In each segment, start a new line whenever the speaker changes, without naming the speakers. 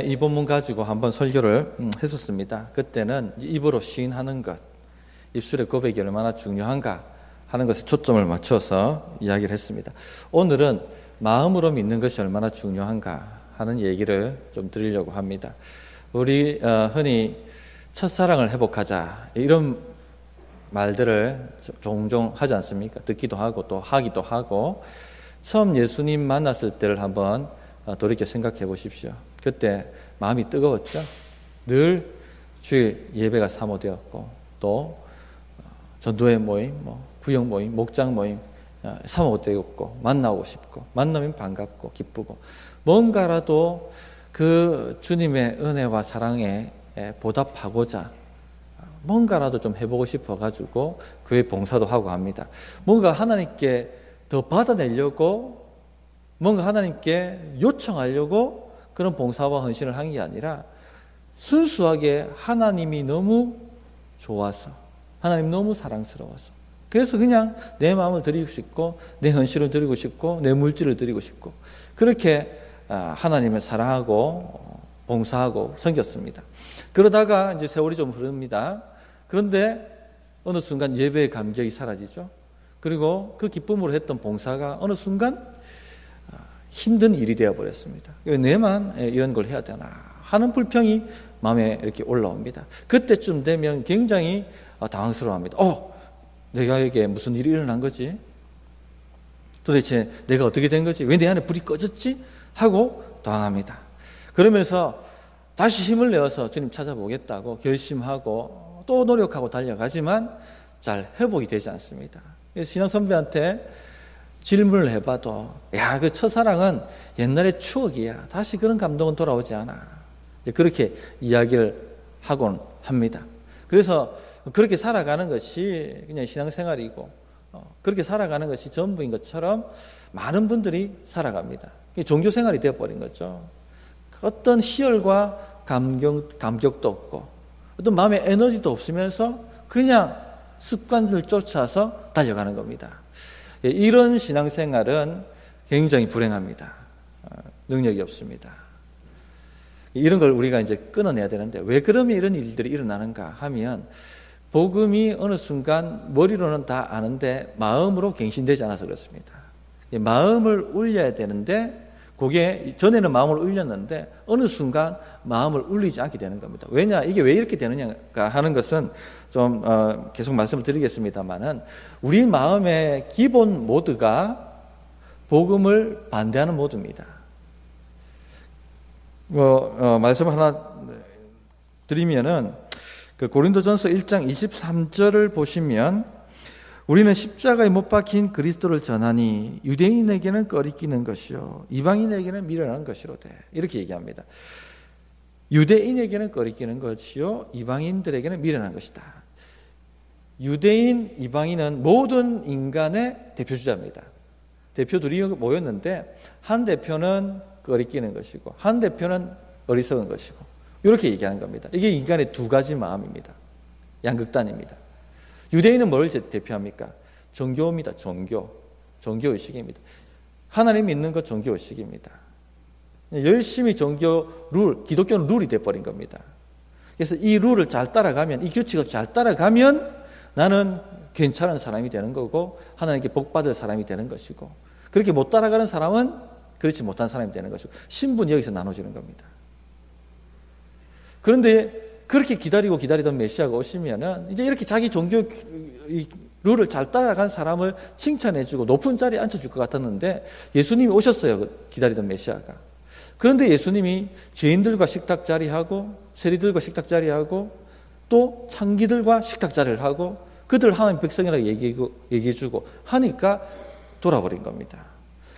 이 본문 가지고 한번 설교를 했었습니다. 그때는 입으로 시인하는 것, 입술의 고백이 얼마나 중요한가 하는 것에 초점을 맞춰서 이야기를 했습니다. 오늘은 마음으로 믿는 것이 얼마나 중요한가 하는 얘기를 좀 드리려고 합니다. 우리 흔히 첫사랑을 회복하자 이런 말들을 종종 하지 않습니까? 듣기도 하고 또 하기도 하고, 처음 예수님 만났을 때를 한번 돌이켜 생각해 보십시오. 그때 마음이 뜨거웠죠. 늘 주일 예배가 사모되었고, 또 전도회 모임, 구역 모임, 목장 모임 사모되었고, 만나고 싶고, 만나면 반갑고 기쁘고, 뭔가라도 그 주님의 은혜와 사랑에 보답하고자 뭔가라도 좀 해보고 싶어가지고 교회 봉사도 하고 합니다. 뭔가 하나님께 더 받아내려고, 뭔가 하나님께 요청하려고 그런 봉사와 헌신을 한 게 아니라, 순수하게 하나님이 너무 좋아서, 하나님 너무 사랑스러워서, 그래서 그냥 내 마음을 드리고 싶고, 내 헌신을 드리고 싶고, 내 물질을 드리고 싶고, 그렇게 하나님을 사랑하고 봉사하고 섬겼습니다. 그러다가 이제 세월이 좀 흐릅니다. 그런데 어느 순간 예배의 감격이 사라지죠. 그리고 그 기쁨으로 했던 봉사가 어느 순간 힘든 일이 되어버렸습니다. 왜 내만 이런 걸 해야 되나 하는 불평이 마음에 이렇게 올라옵니다. 그때쯤 되면 굉장히 당황스러워합니다. 내가에게 무슨 일이 일어난 거지? 도대체 내가 어떻게 된 거지? 왜 내 안에 불이 꺼졌지? 하고 당황합니다. 그러면서 다시 힘을 내어서 주님 찾아보겠다고 결심하고 또 노력하고 달려가지만 잘 회복이 되지 않습니다. 신앙 선배한테 질문을 해봐도, 그 첫사랑은 옛날의 추억이야, 다시 그런 감동은 돌아오지 않아, 그렇게 이야기를 하곤 합니다. 그래서 그렇게 살아가는 것이 그냥 신앙생활이고, 그렇게 살아가는 것이 전부인 것처럼 많은 분들이 살아갑니다. 종교생활이 되어버린 거죠. 어떤 희열과 감격도 없고, 어떤 마음의 에너지도 없으면서 그냥 습관을 쫓아서 달려가는 겁니다. 이런 신앙생활은 굉장히 불행합니다. 능력이 없습니다. 이런 걸 우리가 이제 끊어내야 되는데, 왜 그러면 이런 일들이 일어나는가 하면, 복음이 어느 순간 머리로는 다 아는데 마음으로 갱신되지 않아서 그렇습니다. 마음을 울려야 되는데, 그게 전에는 마음을 울렸는데 어느 순간 마음을 울리지 않게 되는 겁니다. 왜냐, 이게 왜 이렇게 되느냐 하는 것은 좀 계속 말씀을 드리겠습니다만은, 우리 마음의 기본 모드가 복음을 반대하는 모드입니다. 말씀 하나 드리면은, 그 고린도전서 1장 23절을 보시면, 우리는 십자가에 못 박힌 그리스도를 전하니 유대인에게는 꺼리끼는 것이요 이방인에게는 미련한 것이로되, 이렇게 얘기합니다. 유대인에게는 꺼리끼는 것이요 이방인들에게는 미련한 것이다. 유대인, 이방인은 모든 인간의 대표주자입니다. 대표들이 모였는데, 한 대표는 꺼리끼는 것이고 한 대표는 어리석은 것이고, 이렇게 얘기하는 겁니다. 이게 인간의 두 가지 마음입니다. 양극단입니다. 유대인은 뭘 대표합니까? 종교입니다. 종교의식입니다. 하나님 믿는 것 종교의식입니다. 열심히 종교 룰, 기독교는 룰이 돼버린 겁니다. 그래서 이 룰을 잘 따라가면, 이 규칙을 잘 따라가면 나는 괜찮은 사람이 되는 거고, 하나님께 복받을 사람이 되는 것이고, 그렇게 못 따라가는 사람은 그렇지 못한 사람이 되는 것이고, 신분이 여기서 나눠지는 겁니다. 그런데 그렇게 기다리던 메시아가 오시면은, 이제 이렇게 자기 종교 룰을 잘 따라간 사람을 칭찬해주고 높은 자리에 앉혀줄 것 같았는데, 예수님이 오셨어요. 기다리던 메시아가. 그런데 예수님이 죄인들과 식탁 자리하고, 세리들과 식탁 자리하고, 또 창기들과 식탁 자리를 하고, 그들 하나님 백성이라고 얘기해주고 하니까 돌아버린 겁니다.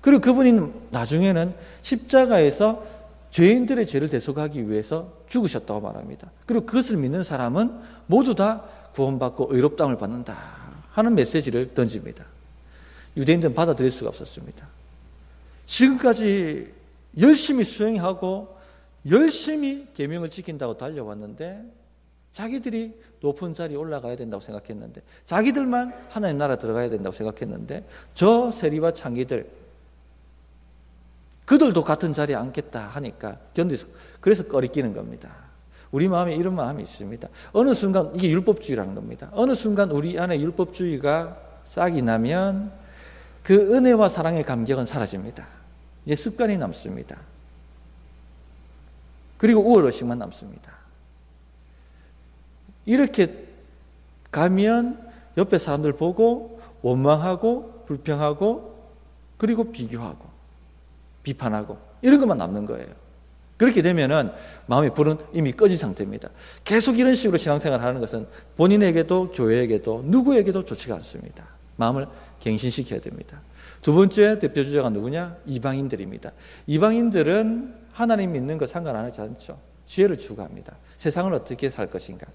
그리고 그분이 나중에는 십자가에서 죄인들의 죄를 대속하기 위해서 죽으셨다고 말합니다. 그리고 그것을 믿는 사람은 모두 다 구원받고 의롭다함을 받는다 하는 메시지를 던집니다. 유대인들은 받아들일 수가 없었습니다. 지금까지 열심히 수행하고 열심히 계명을 지킨다고 달려왔는데, 자기들이 높은 자리에 올라가야 된다고 생각했는데, 자기들만 하나님 나라 들어가야 된다고 생각했는데, 저 세리와 창기들, 그들도 같은 자리에 앉겠다 하니까 견디서 그래서 꺼리끼는 겁니다. 우리 마음에 이런 마음이 있습니다. 어느 순간 이게 율법주의라는 겁니다. 어느 순간 우리 안에 율법주의가 싹이 나면 그 은혜와 사랑의 감격은 사라집니다. 이제 습관이 남습니다. 그리고 우월의식만 남습니다. 이렇게 가면 옆에 사람들 보고 원망하고 불평하고 그리고 비교하고 비판하고 이런 것만 남는 거예요. 그렇게 되면은 마음의 불은 이미 꺼진 상태입니다. 계속 이런 식으로 신앙생활을 하는 것은 본인에게도 교회에게도 누구에게도 좋지가 않습니다. 마음을 갱신시켜야 됩니다. 두 번째 대표주자가 누구냐? 이방인들입니다. 이방인들은 하나님 믿는 거 상관 안 하지 않죠. 지혜를 추구합니다. 세상을 어떻게 살 것인가.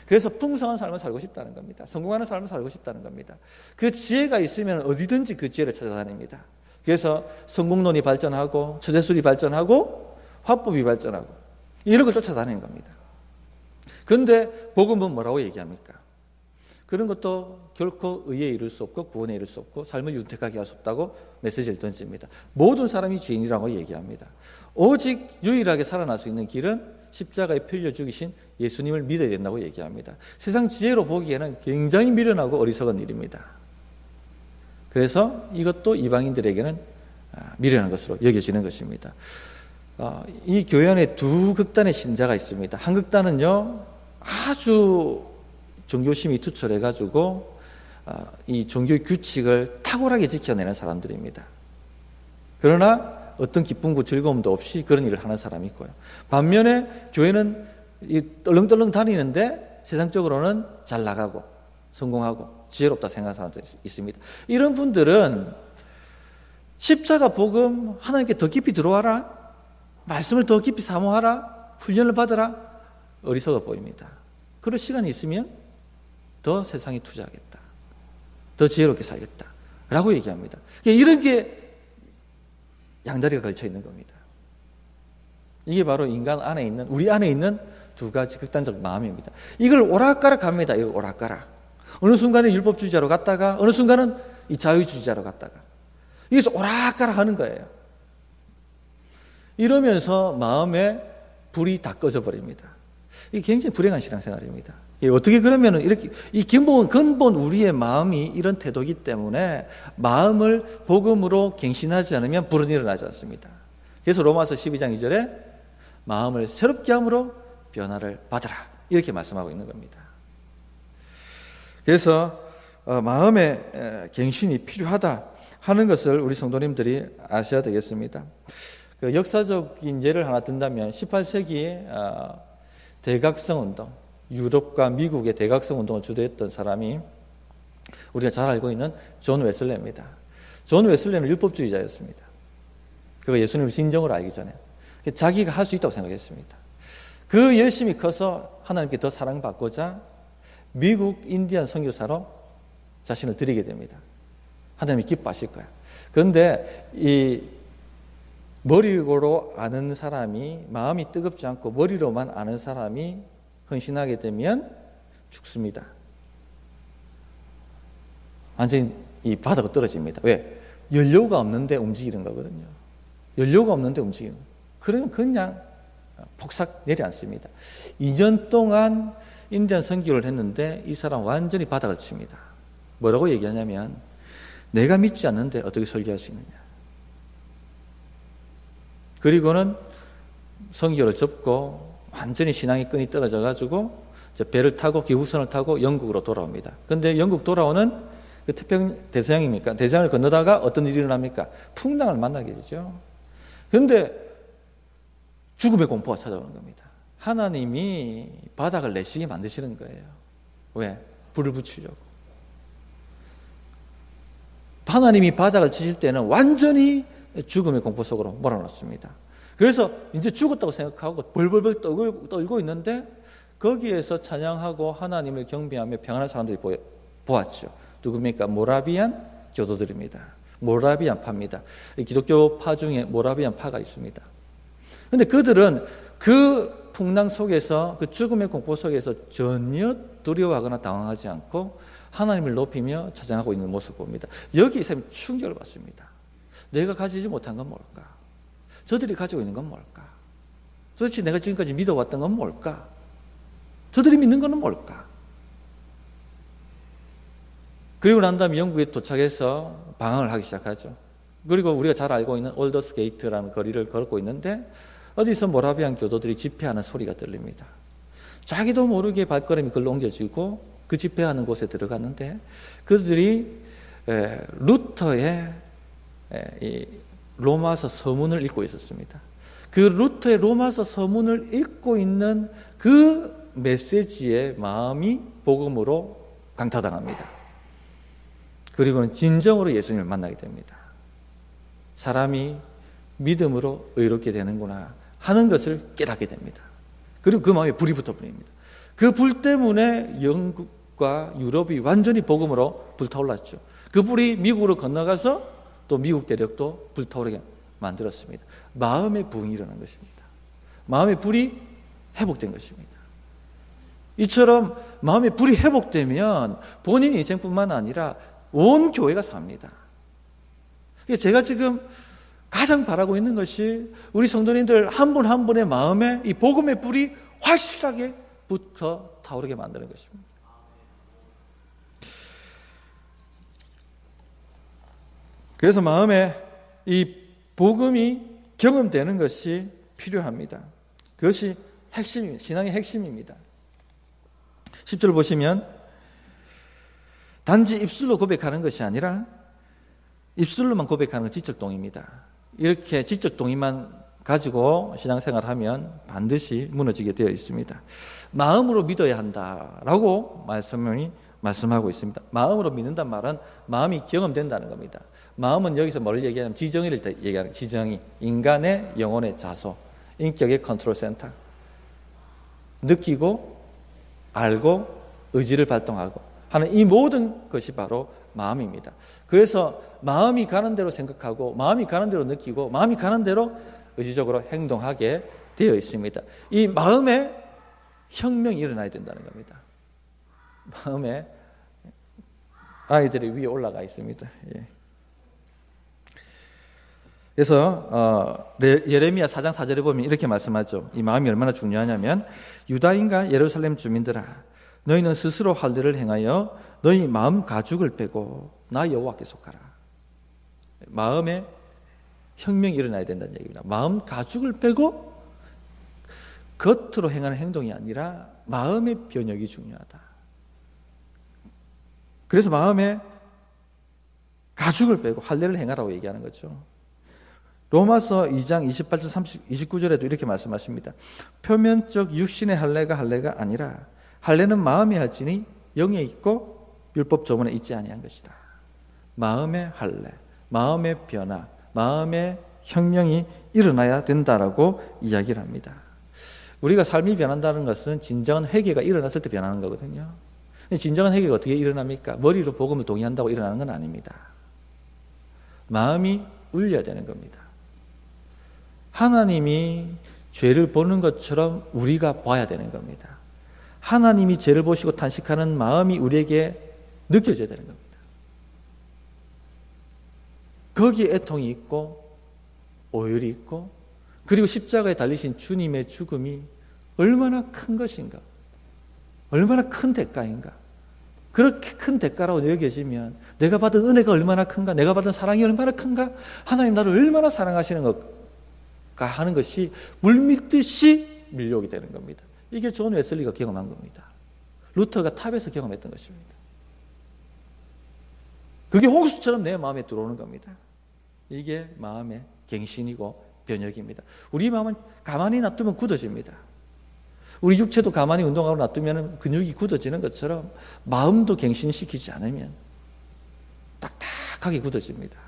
그래서 풍성한 삶을 살고 싶다는 겁니다. 성공하는 삶을 살고 싶다는 겁니다. 그 지혜가 있으면 어디든지 그 지혜를 찾아다닙니다. 그래서 성공론이 발전하고 처제술이 발전하고 화법이 발전하고 이런 걸 쫓아다니는 겁니다. 그런데 복음은 뭐라고 얘기합니까? 그런 것도 결코 의에 이를 수 없고 구원에 이를 수 없고 삶을 윤택하게 할 수 없다고 메시지를 던집니다. 모든 사람이 죄인이라고 얘기합니다. 오직 유일하게 살아날 수 있는 길은 십자가에 풀려 죽이신 예수님을 믿어야 된다고 얘기합니다. 세상 지혜로 보기에는 굉장히 미련하고 어리석은 일입니다. 그래서 이것도 이방인들에게는 미련한 것으로 여겨지는 것입니다. 이 교회 안에 두 극단의 신자가 있습니다. 한 극단은요, 아주 종교심이 투철해가지고 이 종교의 규칙을 탁월하게 지켜내는 사람들입니다. 그러나 어떤 기쁨과 즐거움도 없이 그런 일을 하는 사람이 있고요. 반면에 교회는 떨렁떨렁 다니는데 세상적으로는 잘 나가고 성공하고 지혜롭다 생각하는 사람도 있습니다. 이런 분들은 십자가 복음 하나님께 더 깊이 들어와라, 말씀을 더 깊이 사모하라, 훈련을 받으라, 어리석어 보입니다. 그럴 시간이 있으면 더 세상에 투자하겠다, 더 지혜롭게 살겠다 라고 얘기합니다. 이런 게 양다리가 걸쳐 있는 겁니다. 이게 바로 인간 안에 있는, 우리 안에 있는 두 가지 극단적 마음입니다. 이걸 오락가락 합니다. 이걸 오락가락. 어느 순간에 율법주의자로 갔다가 어느 순간은 이 자유주의자로 갔다가 여기서 오락가락 하는 거예요. 이러면서 마음에 불이 다 꺼져 버립니다. 이게 굉장히 불행한 신앙생활입니다. 어떻게 그러면 이렇게 이 근본 우리의 마음이 이런 태도이기 때문에 마음을 복음으로 갱신하지 않으면 불은 일어나지 않습니다. 그래서 로마서 12장 2절에 마음을 새롭게 함으로 변화를 받으라 이렇게 말씀하고 있는 겁니다. 그래서 마음의 갱신이 필요하다 하는 것을 우리 성도님들이 아셔야 되겠습니다. 그 역사적인 예를 하나 든다면 18세기에 대각성 운동, 유럽과 미국의 대각성 운동을 주도했던 사람이 우리가 잘 알고 있는 존 웨슬레입니다. 존 웨슬레는 율법주의자였습니다. 그가 예수님을 진정으로 알기 전에 자기가 할 수 있다고 생각했습니다. 그 열심히 커서 하나님께 더 사랑받고자 미국 인디안 선교사로 자신을 드리게 됩니다. 하나님이 기뻐하실 거야. 그런데 이 머리로 아는 사람이, 마음이 뜨겁지 않고 머리로만 아는 사람이 헌신하게 되면 죽습니다. 완전히 이 바닥으로 떨어집니다. 왜? 연료가 없는데 움직이는 거거든요. 연료가 없는데 움직이는 거예요. 그러면 그냥 폭삭 내려앉습니다. 2년 동안 인디안 선교를 했는데 이 사람 완전히 바닥을 칩니다. 뭐라고 얘기하냐면 내가 믿지 않는데 어떻게 설교할 수 있느냐. 그리고는 선교를 접고 완전히 신앙의 끈이 떨어져 가지고 배를 타고 기후선을 타고 영국으로 돌아옵니다. 그런데 영국 돌아오는 그 태평 대서양입니까? 대서양을 건너다가 어떤 일이 일어납니까? 풍랑을 만나게 되죠. 그런데 죽음의 공포가 찾아오는 겁니다. 하나님이 바닥을 내시게 만드시는 거예요. 왜? 불을 붙이려고. 하나님이 바닥을 치실 때는 완전히 죽음의 공포 속으로 몰아넣습니다. 그래서 이제 죽었다고 생각하고 벌벌벌 떨고 있는데 거기에서 찬양하고 하나님을 경배하며 평안한 사람들이 보았죠. 누굽니까? 모라비안 교도들입니다. 모라비안 파입니다. 기독교 파 중에 모라비안 파가 있습니다. 그런데 그들은 그 풍랑 속에서, 그 죽음의 공포 속에서 전혀 두려워하거나 당황하지 않고 하나님을 높이며 찬양하고 있는 모습을 봅니다. 여기 이 사람이 충격을 받습니다. 내가 가지지 못한 건 뭘까? 저들이 가지고 있는 건 뭘까? 도대체 내가 지금까지 믿어왔던 건 뭘까? 저들이 믿는 건 뭘까? 그리고 난 다음에 영국에 도착해서 방황을 하기 시작하죠. 그리고 우리가 잘 알고 있는 올더스 게이트라는 거리를 걷고 있는데 어디서 모라비안 교도들이 집회하는 소리가 들립니다. 자기도 모르게 발걸음이 글로 옮겨지고 그 집회하는 곳에 들어갔는데 그들이 루터의 로마서 서문을 읽고 있었습니다. 그 루터의 로마서 서문을 읽고 있는 그 메시지의 마음이 복음으로 강타당합니다. 그리고는 진정으로 예수님을 만나게 됩니다. 사람이 믿음으로 의롭게 되는구나 하는 것을 깨닫게 됩니다. 그리고 그 마음에 불이 붙어버립니다. 그 불 때문에 영국과 유럽이 완전히 복음으로 불타올랐죠. 그 불이 미국으로 건너가서 또 미국 대륙도 불타오르게 만들었습니다. 마음의 부흥이 일어난 것입니다. 마음의 불이 회복된 것입니다. 이처럼 마음의 불이 회복되면 본인 인생뿐만 아니라 온 교회가 삽니다. 제가 지금 가장 바라고 있는 것이 우리 성도님들 한 분 한 분의 마음에 이 복음의 불이 확실하게 붙어 타오르게 만드는 것입니다. 그래서 마음에 이 복음이 경험되는 것이 필요합니다. 그것이 신앙의 핵심입니다. 10절 보시면 단지 입술로 고백하는 것이 아니라 입술로만 고백하는 건 지적동의입니다. 이렇게 지적동의만 가지고 신앙생활하면 반드시 무너지게 되어 있습니다. 마음으로 믿어야 한다라고 말씀하고 있습니다. 마음으로 믿는다는 말은 마음이 경험된다는 겁니다. 마음은 여기서 뭘 얘기하냐면 지정의를 얘기하는 지정의, 인간의 영혼의 자소, 인격의 컨트롤 센터. 느끼고 알고 의지를 발동하고 하는 이 모든 것이 바로 마음입니다. 그래서 마음이 가는 대로 생각하고 마음이 가는 대로 느끼고 마음이 가는 대로 의지적으로 행동하게 되어 있습니다. 이 마음에 혁명이 일어나야 된다는 겁니다. 마음에 아이들이 위에 올라가 있습니다. 예. 그래서 예레미야 4장 4절에 보면 이렇게 말씀하죠. 이 마음이 얼마나 중요하냐면 유다인과 예루살렘 주민들아 너희는 스스로 할례를 행하여 너희 마음 가죽을 빼고 나 여호와께 속하라. 마음에 혁명이 일어나야 된다는 얘기입니다. 마음 가죽을 빼고 겉으로 행하는 행동이 아니라 마음의 변혁이 중요하다. 그래서 마음에 가죽을 빼고 할례를 행하라고 얘기하는 거죠. 로마서 2장 28절 29절에도 이렇게 말씀하십니다. 표면적 육신의 할례가 할례가 아니라 할례는 마음에 하지니 영에 있고 율법 조문에 있지 아니한 것이다. 마음의 할례, 마음의 변화, 마음의 혁명이 일어나야 된다라고 이야기를 합니다. 우리가 삶이 변한다는 것은 진정한 회개가 일어났을 때 변하는 거거든요. 진정한 회개가 어떻게 일어납니까? 머리로 복음을 동의한다고 일어나는 건 아닙니다. 마음이 울려야 되는 겁니다. 하나님이 죄를 보는 것처럼 우리가 봐야 되는 겁니다. 하나님이 죄를 보시고 탄식하는 마음이 우리에게 느껴져야 되는 겁니다. 거기에 애통이 있고 오열이 있고 그리고 십자가에 달리신 주님의 죽음이 얼마나 큰 것인가, 얼마나 큰 대가인가. 그렇게 큰 대가라고 여겨지면 내가 받은 은혜가 얼마나 큰가, 내가 받은 사랑이 얼마나 큰가, 하나님 나를 얼마나 사랑하시는 것가 하는 것이 물밀듯이 밀려오게 되는 겁니다. 이게 존 웨슬리가 경험한 겁니다. 루터가 탑에서 경험했던 것입니다. 그게 홍수처럼 내 마음에 들어오는 겁니다. 이게 마음의 갱신이고 변혁입니다. 우리 마음은 가만히 놔두면 굳어집니다. 우리 육체도 가만히 운동하고 놔두면 근육이 굳어지는 것처럼 마음도 갱신시키지 않으면 딱딱하게 굳어집니다.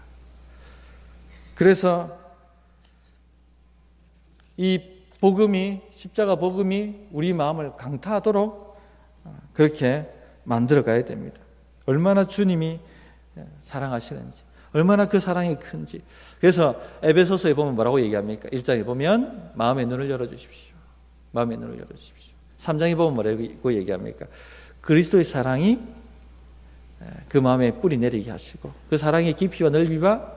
그래서 이 복음이, 십자가 복음이 우리 마음을 강타하도록 그렇게 만들어 가야 됩니다. 얼마나 주님이 사랑하시는지, 얼마나 그 사랑이 큰지. 그래서 에베소서에 보면 뭐라고 얘기합니까? 1장에 보면 마음의 눈을 열어주십시오. 마음의 눈을 열어주십시오. 3장에 보면 뭐라고 얘기합니까? 그리스도의 사랑이 그 마음에 뿌리 내리게 하시고 그 사랑의 깊이와 넓이와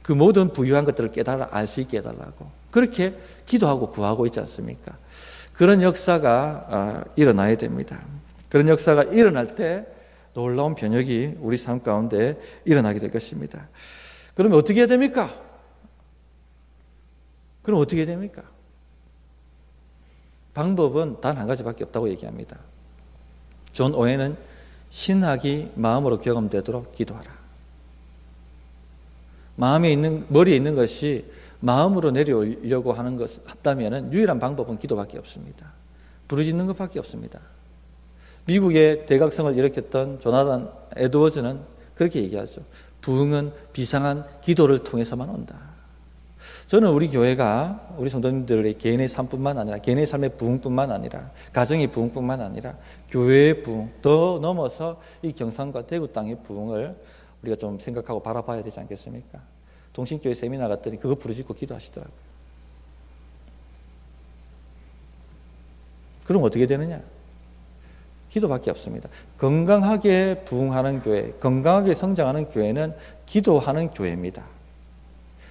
그 모든 부유한 것들을 깨달아 알 수 있게 해달라고 그렇게 기도하고 구하고 있지 않습니까? 그런 역사가 일어나야 됩니다. 그런 역사가 일어날 때 놀라운 변혁이 우리 삶 가운데 일어나게 될 것입니다. 그러면 어떻게 해야 됩니까? 그럼 어떻게 해야 됩니까? 방법은 단 한 가지밖에 없다고 얘기합니다. 존 오웬은 신학이 마음으로 경험되도록 기도하라. 머리에 있는 것이 마음으로 내려오려고 하는 것 한다면 유일한 방법은 기도밖에 없습니다. 부르짖는 것밖에 없습니다. 미국의 대각성을 일으켰던 조나단 에드워즈는 그렇게 얘기하죠. 부흥은 비상한 기도를 통해서만 온다. 저는 우리 교회가 우리 성도님들의 개인의 삶뿐만 아니라 개인의 삶의 부흥뿐만 아니라 가정의 부흥뿐만 아니라 교회의 부흥 더 넘어서 이 경상과 대구 땅의 부흥을 우리가 좀 생각하고 바라봐야 되지 않겠습니까? 동신교회 세미나 갔더니 그거 부르짖고 기도하시더라고요. 그럼 어떻게 되느냐? 기도밖에 없습니다. 건강하게 부흥하는 교회, 건강하게 성장하는 교회는 기도하는 교회입니다.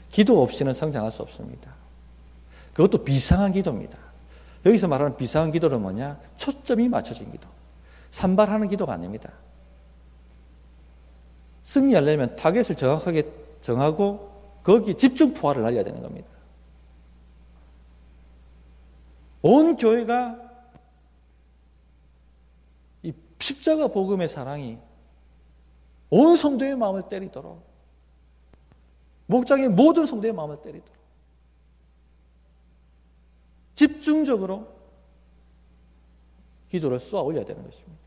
기도 없이는 성장할 수 없습니다. 그것도 비상한 기도입니다. 여기서 말하는 비상한 기도는 뭐냐? 초점이 맞춰진 기도. 산발하는 기도가 아닙니다. 승리하려면 타겟을 정확하게 정하고 거기에 집중 포화를 날려야 되는 겁니다. 온 교회가 이 십자가 복음의 사랑이 온 성도의 마음을 때리도록, 목장의 모든 성도의 마음을 때리도록 집중적으로 기도를 쏘아 올려야 되는 것입니다.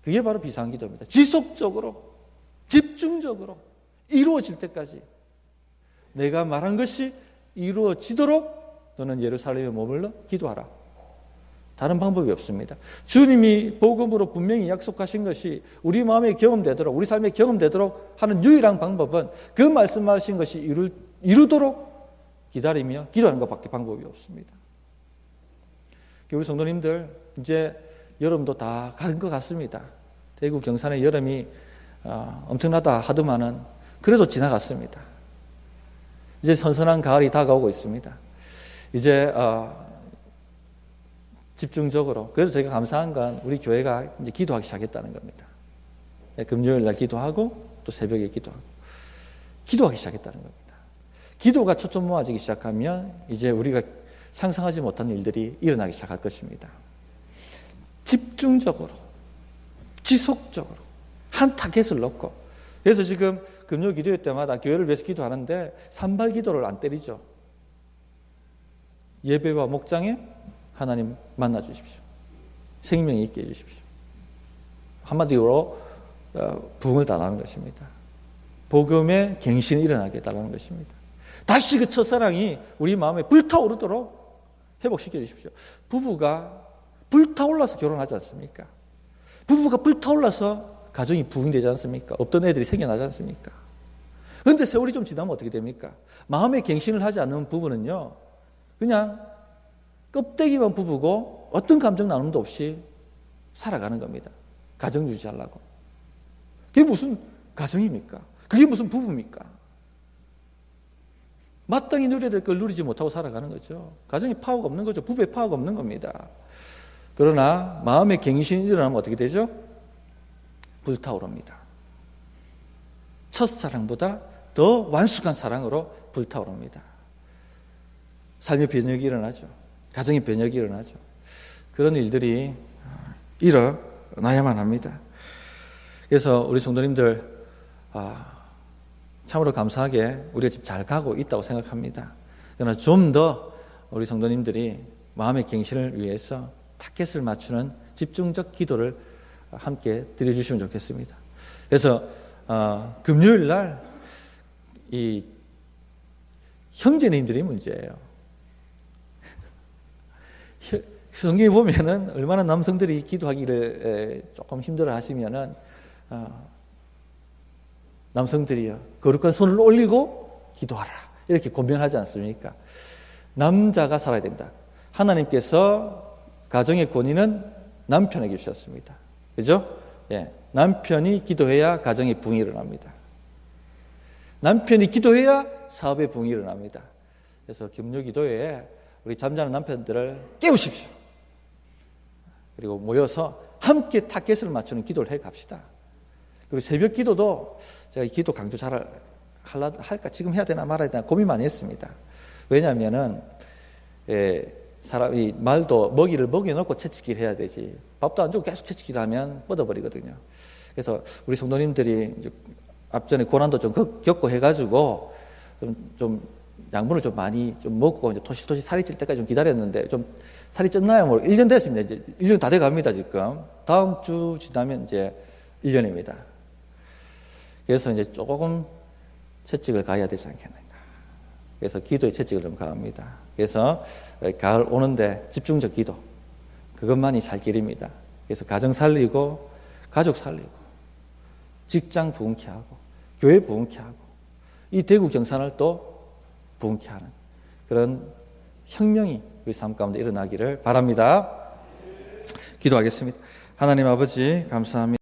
그게 바로 비상기도입니다. 지속적으로 집중적으로 이루어질 때까지 내가 말한 것이 이루어지도록 너는 예루살렘에 머물러 기도하라. 다른 방법이 없습니다. 주님이 복음으로 분명히 약속하신 것이 우리 마음에 경험되도록, 우리 삶에 경험되도록 하는 유일한 방법은 그 말씀하신 것이 이루도록 기다리며 기도하는 것밖에 방법이 없습니다. 우리 성도님들 이제 여름도 다 간 것 같습니다. 대구 경산의 여름이 엄청나다 하더만은 그래도 지나갔습니다. 이제 선선한 가을이 다가오고 있습니다. 이제 집중적으로, 그래서 저희가 감사한 건 우리 교회가 이제 기도하기 시작했다는 겁니다. 금요일 날 기도하고 또 새벽에 기도하기 시작했다는 겁니다. 기도가 초점 모아지기 시작하면 이제 우리가 상상하지 못한 일들이 일어나기 시작할 것입니다. 집중적으로, 지속적으로 한 타겟을 놓고, 그래서 지금 금요 기도회 때마다 교회를 위해서 기도하는데 산발 기도를 안 때리죠. 예배와 목장에 하나님 만나 주십시오. 생명이 있게 해주십시오. 한마디로 부흥을 달라는 것입니다. 복음의 갱신이 일어나게 해달라는 것입니다. 다시 그 첫사랑이 우리 마음에 불타오르도록 회복시켜 주십시오. 부부가 불타올라서 결혼하지 않습니까? 부부가 불타올라서 가정이 부흥되지 않습니까? 없던 애들이 생겨나지 않습니까? 그런데 세월이 좀 지나면 어떻게 됩니까? 마음의 갱신을 하지 않는 부부는요, 그냥 껍데기만 부부고 어떤 감정 나눔도 없이 살아가는 겁니다. 가정 유지하려고. 그게 무슨 가정입니까? 그게 무슨 부부입니까? 마땅히 누려야 될 걸 누리지 못하고 살아가는 거죠. 가정에 파워가 없는 거죠. 부부에 파워가 없는 겁니다. 그러나 마음의 갱신이 일어나면 어떻게 되죠? 불타오릅니다. 첫사랑보다 더 완숙한 사랑으로 불타오릅니다. 삶의 변혁이 일어나죠. 가정의 변혁이 일어나죠. 그런 일들이 일어나야만 합니다. 그래서 우리 성도님들 참으로 감사하게 우리가 지금 잘 가고 있다고 생각합니다. 그러나 좀 더 우리 성도님들이 마음의 갱신을 위해서 타겟을 맞추는 집중적 기도를 함께 드려주시면 좋겠습니다. 그래서 금요일 날 이 형제님들이 문제예요. 성경에 보면은 얼마나 남성들이 기도하기를 조금 힘들어 하시면은 남성들이요, 거룩한 손을 올리고 기도하라 이렇게 권면하지 않습니까? 남자가 살아야 됩니다. 하나님께서 가정의 권위는 남편에게 주셨습니다. 그죠? 예, 남편이 기도해야 가정의 부흥이 일어납니다. 남편이 기도해야 사업의 부흥이 일어납니다. 그래서 금요기도회에 우리 잠자는 남편들을 깨우십시오. 그리고 모여서 함께 타겟을 맞추는 기도를 해 갑시다. 그리고 새벽 기도도 제가 이 기도 강조 잘 할까, 지금 해야 되나 말아야 되나 고민 많이 했습니다. 왜냐하면은 사람이 말도 먹이를 먹여놓고 채찍질 해야 되지, 밥도 안 주고 계속 채찍질 하면 뻗어버리거든요. 그래서 우리 성도님들이 이제 앞전에 고난도 좀 겪고 해가지고 좀 양분을 좀 많이 좀 먹고 이제 토실토실 살이 찔 때까지 좀 기다렸는데, 좀 살이 쪘나요? 뭐 1년 됐습니다. 이제 1년 다 돼 갑니다, 지금. 다음 주 지나면 이제 1년입니다. 그래서 이제 조금 채찍을 가야 되지 않겠는가. 그래서 기도에 채찍을 좀 가합니다. 그래서 가을 오는데 집중적 기도, 그것만이 살 길입니다. 그래서 가정 살리고, 가족 살리고, 직장 부흥케 하고, 교회 부흥케 하고, 이 대국 정산을 또 부흥케 하는 그런 혁명이 우리 삶 가운데 일어나기를 바랍니다. 기도하겠습니다. 하나님 아버지 감사합니다.